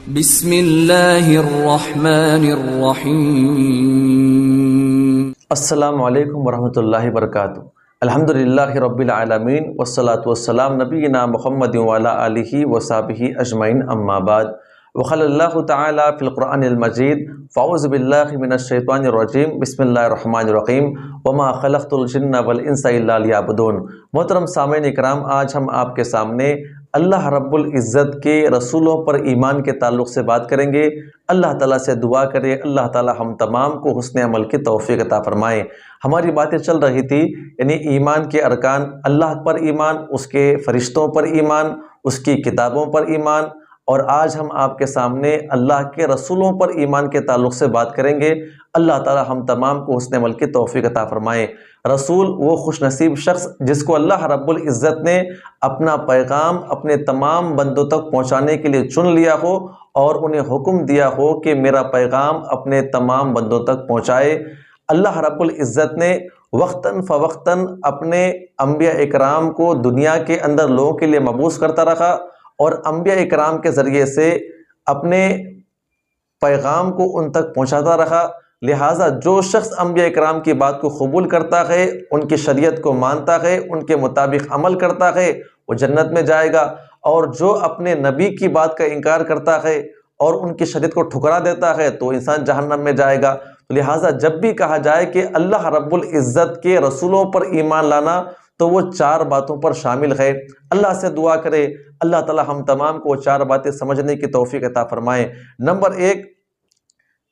بسم اللہ الرحمن الرحیم۔ السلام علیکم ورحمۃ اللہ وبرکاتہ۔ الحمدللہ رب العالمین والصلاة والسلام نبینا محمد وعلی آلہ وصحبہ اجمعین، اما بعد۔ وقال اللہ تعالی فی القرآن المجید فاعوذ باللہ من الشیطان الرجیم بسم اللہ الرحمن الرحیم وما خلقت الجن والانس الا لیعبدون۔ محترم سامعین اکرام، آج ہم آپ کے سامنے اللہ رب العزت کے رسولوں پر ایمان کے تعلق سے بات کریں گے۔ اللہ تعالیٰ سے دعا کریں اللہ تعالیٰ ہم تمام کو حسن عمل کی توفیق عطا فرمائیں۔ ہماری باتیں چل رہی تھی یعنی ایمان کے ارکان، اللہ پر ایمان، اس کے فرشتوں پر ایمان، اس کی کتابوں پر ایمان، اور آج ہم آپ کے سامنے اللہ کے رسولوں پر ایمان کے تعلق سے بات کریں گے۔ اللہ تعالیٰ ہم تمام کو حسن عمل کی توفیق عطا فرمائے۔ رسول وہ خوش نصیب شخص جس کو اللہ رب العزت نے اپنا پیغام اپنے تمام بندوں تک پہنچانے کے لیے چن لیا ہو اور انہیں حکم دیا ہو کہ میرا پیغام اپنے تمام بندوں تک پہنچائے۔ اللہ رب العزت نے وقتاً فوقتاً اپنے انبیاء اکرام کو دنیا کے اندر لوگوں کے لیے مبعوث کرتا رکھا اور انبیاء اکرام کے ذریعے سے اپنے پیغام کو ان تک پہنچاتا رہا۔ لہٰذا جو شخص انبیاء اکرام کی بات کو قبول کرتا ہے، ان کی شریعت کو مانتا ہے، ان کے مطابق عمل کرتا ہے، وہ جنت میں جائے گا، اور جو اپنے نبی کی بات کا انکار کرتا ہے اور ان کی شریعت کو ٹھکرا دیتا ہے تو انسان جہنم میں جائے گا۔ لہٰذا جب بھی کہا جائے کہ اللہ رب العزت کے رسولوں پر ایمان لانا تو وہ چار باتوں پر شامل ہے۔ اللہ سے دعا کرے اللہ تعالی ہم تمام کو چار باتیں سمجھنے کی توفیق عطا فرمائے۔ نمبر ایک،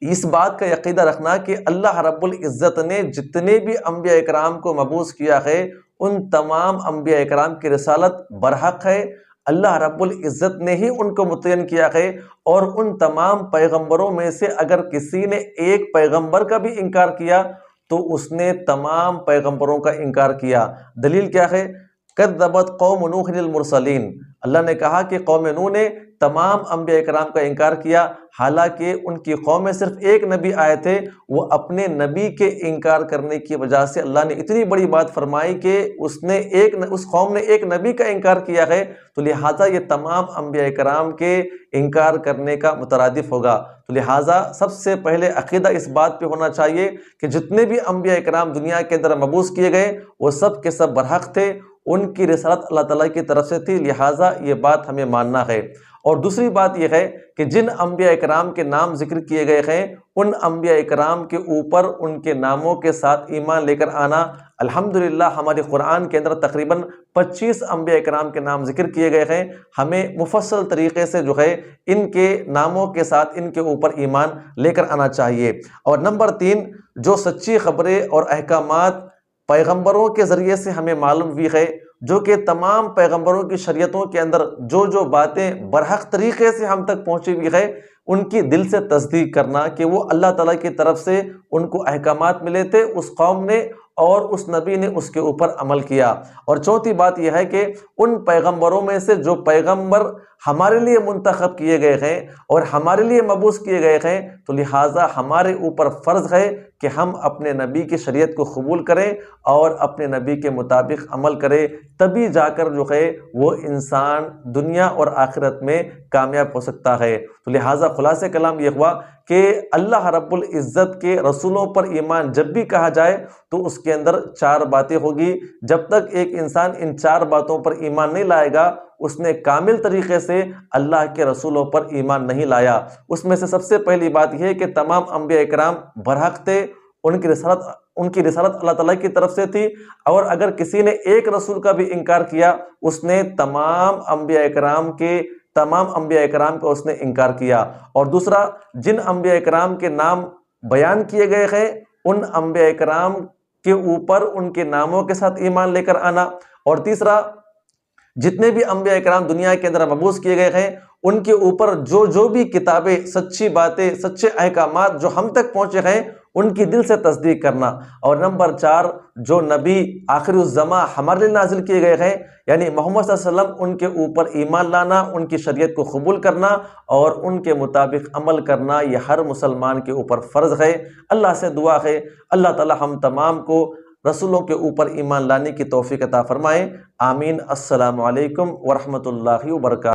اس بات کا عقیدہ رکھنا کہ اللہ رب العزت نے جتنے بھی انبیاء اکرام کو مبعوث کیا ہے ان تمام انبیاء اکرام کی رسالت برحق ہے۔ اللہ رب العزت نے ہی ان کو متعین کیا ہے، اور ان تمام پیغمبروں میں سے اگر کسی نے ایک پیغمبر کا بھی انکار کیا تو اس نے تمام پیغمبروں کا انکار کیا۔ دلیل کیا ہے؟ کذبت قوم نوح المرسلین، اللہ نے کہا کہ قوم نوح نے تمام انبیاء اکرام کا انکار کیا، حالانکہ ان کی قوم میں صرف ایک نبی آئے تھے۔ وہ اپنے نبی کے انکار کرنے کی وجہ سے اللہ نے اتنی بڑی بات فرمائی کہ اس قوم نے ایک نبی کا انکار کیا ہے، تو لہٰذا یہ تمام انبیاء اکرام کے انکار کرنے کا مترادف ہوگا۔ تو لہٰذا سب سے پہلے عقیدہ اس بات پہ ہونا چاہیے کہ جتنے بھی انبیاء اکرام دنیا کے اندر مبعوث کیے گئے وہ سب کے سب برحق تھے، ان کی رسالت اللہ تعالیٰ کی طرف سے تھی، لہٰذا یہ بات ہمیں ماننا ہے۔ اور دوسری بات یہ ہے کہ جن انبیاء اکرام کے نام ذکر کیے گئے ہیں ان انبیاء اکرام کے اوپر ان کے ناموں کے ساتھ ایمان لے کر آنا۔ الحمدللہ ہمارے قرآن کے اندر تقریباً 25 انبیاء اکرام کے نام ذکر کیے گئے ہیں۔ ہمیں مفصل طریقے سے ان کے ناموں کے ساتھ ان کے اوپر ایمان لے کر آنا چاہیے۔ اور نمبر 3، جو سچی خبریں اور احکامات پیغمبروں کے ذریعے سے ہمیں معلوم ہوئی ہے، جو کہ تمام پیغمبروں کی شریعتوں کے اندر جو باتیں برحق طریقے سے ہم تک پہنچی ہوئی ہے، ان کی دل سے تصدیق کرنا کہ وہ اللہ تعالیٰ کی طرف سے ان کو احکامات ملے تھے، اس قوم نے اور اس نبی نے اس کے اوپر عمل کیا۔ اور چوتھی بات یہ ہے کہ ان پیغمبروں میں سے جو پیغمبر ہمارے لیے منتخب کیے گئے ہیں اور ہمارے لیے مبعوث کیے گئے ہیں، تو لہٰذا ہمارے اوپر فرض ہے کہ ہم اپنے نبی کی شریعت کو قبول کریں اور اپنے نبی کے مطابق عمل کریں، تبھی جا کر وہ انسان دنیا اور آخرت میں کامیاب ہو سکتا ہے۔ تو لہٰذا خلاصہ کلام یہ ہوا کہ اللہ رب العزت کے رسولوں پر ایمان جب بھی کہا جائے تو اس کے اندر چار باتیں ہوگی۔ جب تک ایک انسان ان چار باتوں پر ایمان نہیں لائے گا اس نے کامل طریقے سے اللہ کے رسولوں پر ایمان نہیں لایا۔ اس میں سے سب سے پہلی بات یہ ہے کہ تمام انبیاء اکرام برحق تھے، ان کی رسالت اللہ تعالیٰ کی طرف سے تھی، اور اگر کسی نے ایک رسول کا بھی انکار کیا اس نے تمام انبیاء اکرام کا اس نے انکار کیا۔ اور دوسرا، جن انبیاء اکرام کے نام بیان کیے گئے ہیں ان انبیاء اکرام کے اوپر ان کے ناموں کے ساتھ ایمان لے کر آنا۔ اور تیسرا، جتنے بھی انبیاء اکرام دنیا کے اندر مبعوث کیے گئے ہیں ان کے اوپر جو بھی کتابیں، سچی باتیں، سچے احکامات جو ہم تک پہنچے ہیں ان کی دل سے تصدیق کرنا۔ اور نمبر 4، جو نبی آخر الزماں ہمارے لیے نازل کیے گئے ہیں یعنی محمد صلی اللہ علیہ وسلم، ان کے اوپر ایمان لانا، ان کی شریعت کو قبول کرنا اور ان کے مطابق عمل کرنا، یہ ہر مسلمان کے اوپر فرض ہے۔ اللہ سے دعا ہے اللہ تعالی ہم تمام کو رسولوں کے اوپر ایمان لانے کی توفیق عطا فرمائے، آمین۔ السلام علیکم ورحمۃ اللہ وبرکاتہ۔